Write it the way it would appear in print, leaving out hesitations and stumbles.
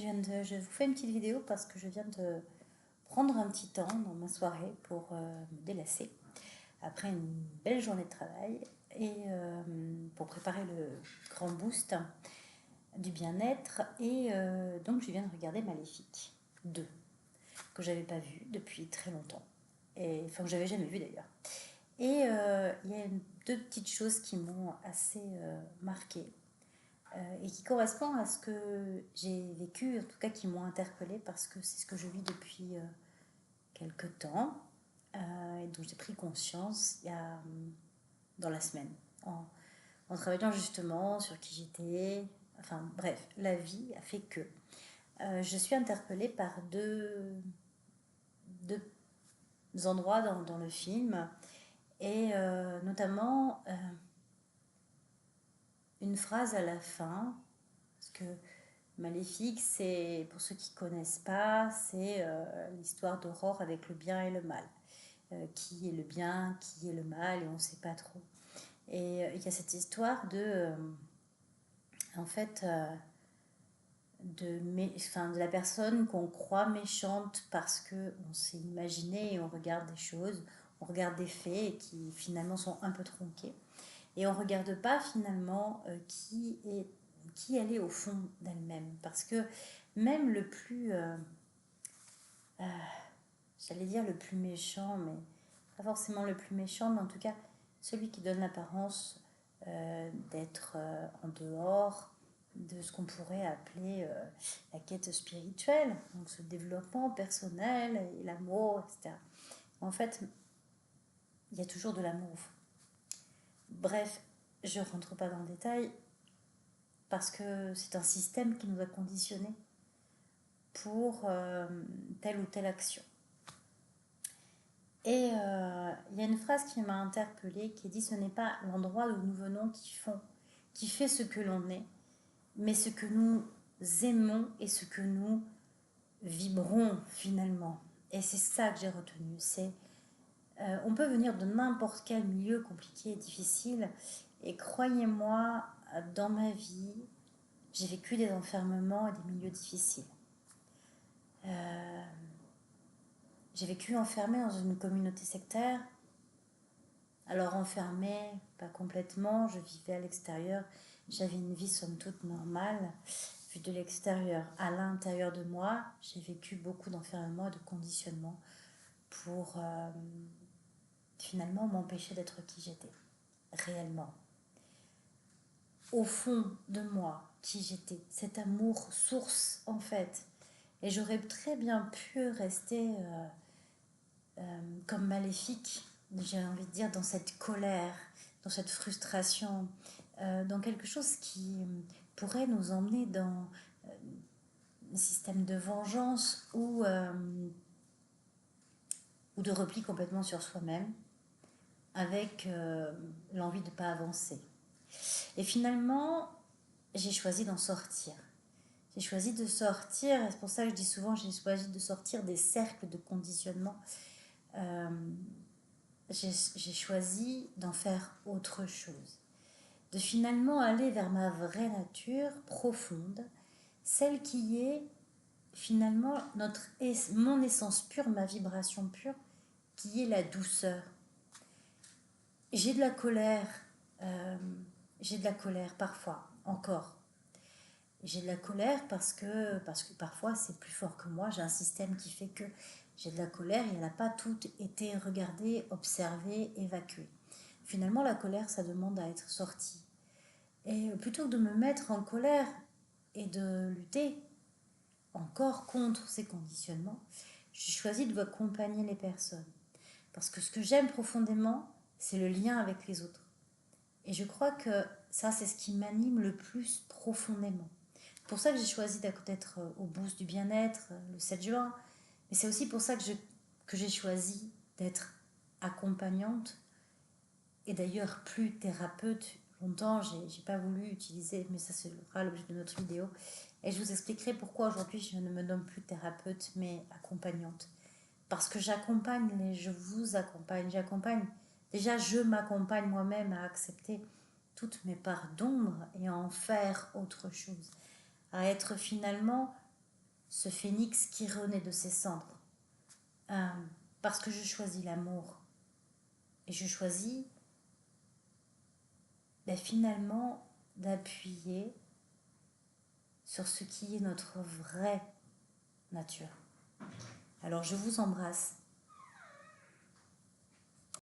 je vous fais une petite vidéo parce que je viens de prendre un petit temps dans ma soirée pour me délasser après une belle journée de travail et pour préparer le grand boost du bien-être. Et donc je viens de regarder Maléfique 2, que j'avais pas vu depuis très longtemps, et enfin que j'avais jamais vu d'ailleurs. Et il y a deux petites choses qui m'ont assez marquée et qui correspond à ce que j'ai vécu, en tout cas qui m'ont interpellée parce que c'est ce que je vis depuis quelque temps et dont j'ai pris conscience dans la semaine, en travaillant justement sur qui j'étais. Enfin bref, la vie a fait que je suis interpellée par deux endroits dans le film, et notamment une phrase à la fin, parce que Maléfique, c'est, pour ceux qui ne connaissent pas, c'est l'histoire d'Aurore avec le bien et le mal. Qui est le bien, qui est le mal, et on ne sait pas trop. Et il y a cette histoire en fait, de la personne qu'on croit méchante parce qu'on s'est imaginé et on regarde des choses, on regarde des faits et qui finalement sont un peu tronqués. Et on ne regarde pas finalement qui elle est au fond d'elle-même. Parce que même le plus, j'allais dire le plus méchant, mais pas forcément le plus méchant, mais en tout cas celui qui donne l'apparence d'être en dehors de ce qu'on pourrait appeler la quête spirituelle, donc ce développement personnel et l'amour, etc. En fait, il y a toujours de l'amour au fond. Bref, je ne rentre pas dans le détail parce que c'est un système qui nous a conditionnés pour telle ou telle action. Et il y a une phrase qui m'a interpellée qui dit: ce n'est pas l'endroit d'où nous venons qui fait ce que l'on est, mais ce que nous aimons et ce que nous vibrons finalement. Et c'est ça que j'ai retenu. On peut venir de n'importe quel milieu compliqué et difficile, et croyez-moi, dans ma vie, j'ai vécu des enfermements et des milieux difficiles. J'ai vécu enfermée dans une communauté sectaire. Alors enfermée, pas complètement, je vivais à l'extérieur, j'avais une vie somme toute normale, vue de l'extérieur. À l'intérieur de moi, j'ai vécu beaucoup d'enfermement et de conditionnement pour finalement m'empêcher d'être qui j'étais, réellement. Au fond de moi, qui j'étais, cet amour source en fait. Et j'aurais très bien pu rester comme Maléfique, j'ai envie de dire, dans cette colère, dans cette frustration, dans quelque chose qui pourrait nous emmener dans un système de vengeance ou de repli complètement sur soi-même, avec l'envie de ne pas avancer. Et finalement, j'ai choisi d'en sortir. J'ai choisi de sortir, et c'est pour ça que je dis souvent, j'ai choisi de sortir des cercles de conditionnement. J'ai choisi d'en faire autre chose, de finalement aller vers ma vraie nature profonde, celle qui est finalement mon essence pure, ma vibration pure, qui est la douceur. J'ai de la colère, parfois, encore. J'ai de la colère parce que parfois c'est plus fort que moi, j'ai un système qui fait que j'ai de la colère et elle n'a pas toute été regardée, observée, évacuée. Finalement, la colère, ça demande à être sortie. Et plutôt que de me mettre en colère et de lutter encore contre ces conditionnements, j'ai choisi de accompagner les personnes. Parce que ce que j'aime profondément, c'est le lien avec les autres. Et je crois que ça, c'est ce qui m'anime le plus profondément. C'est pour ça que j'ai choisi d'être au boost du bien-être le 7 juin. Mais c'est aussi pour ça que j'ai choisi d'être accompagnante et d'ailleurs plus thérapeute. Longtemps, j'ai pas voulu utiliser, mais ça sera l'objet de notre vidéo. Et je vous expliquerai pourquoi aujourd'hui je ne me nomme plus thérapeute, mais accompagnante. Parce que je vous accompagne, déjà je m'accompagne moi-même à accepter toutes mes parts d'ombre et à en faire autre chose. À être finalement ce phénix qui renaît de ses cendres. Parce que je choisis l'amour. Et je choisis finalement d'appuyer sur ce qui est notre vraie nature. Alors je vous embrasse